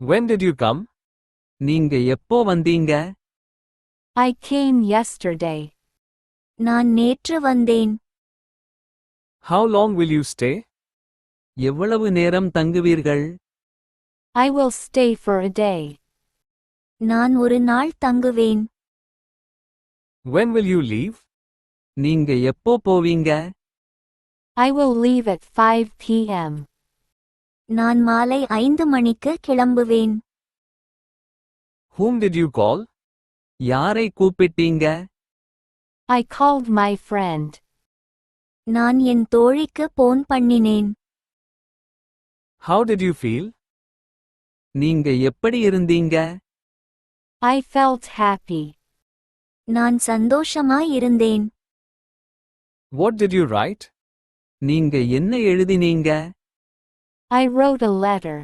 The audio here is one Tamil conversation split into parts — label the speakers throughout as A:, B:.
A: When did you come?
B: நீங்க எப்போ வந்தீங்க?
C: I came yesterday.
D: நான் நேற்று வந்தேன்.
A: How long will you stay?
B: எவ்வளவு நேரம் தங்குவீர்கள்?
C: I will stay for a day.
D: நான் ஒரு நாள் தங்குவேன்.
A: When will you leave?
B: நீங்க எப்போ போவீங்க?
C: I will leave at 5 p.m.
D: நான் மாலை 5 மணிக்கு கிளம்புவேன்.
A: Whom did you call?
B: யாரை கூப்பிட்டீங்க?
C: I called my friend.
D: நான் என் தோழிக்கு போன் பண்ணினேன்.
A: How did you feel?
B: நீங்க எப்படி இருந்தீங்க?
C: I felt happy.
D: நான் சந்தோஷமா இருந்தேன்.
A: What did you write?
B: நீங்க என்ன எழுதினீங்க?
C: I wrote a letter.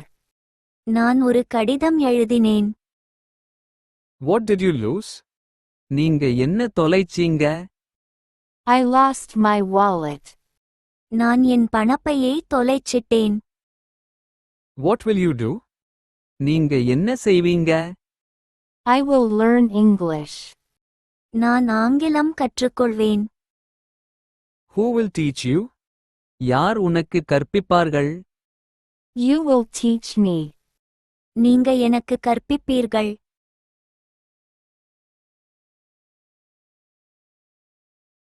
D: நான் ஒரு கடிதம் எழுதினேன்.
A: What did you lose?
B: நீங்க என்ன தொலைச்சீங்க?
C: I lost my wallet.
D: நான் என் பணப்பையை தொலைச்சிட்டேன்.
A: What will you do?
B: நீங்க என்ன செய்வீங்க?
C: I will learn English.
D: நான் ஆங்கிலம் கற்றுக்கொள்வேன்.
A: Who will teach you?
B: யார் உனக்கு கற்பிப்பார்கள்?
C: You will teach me.
D: நீங்க எனக்கு கற்பிப்பீர்கள்.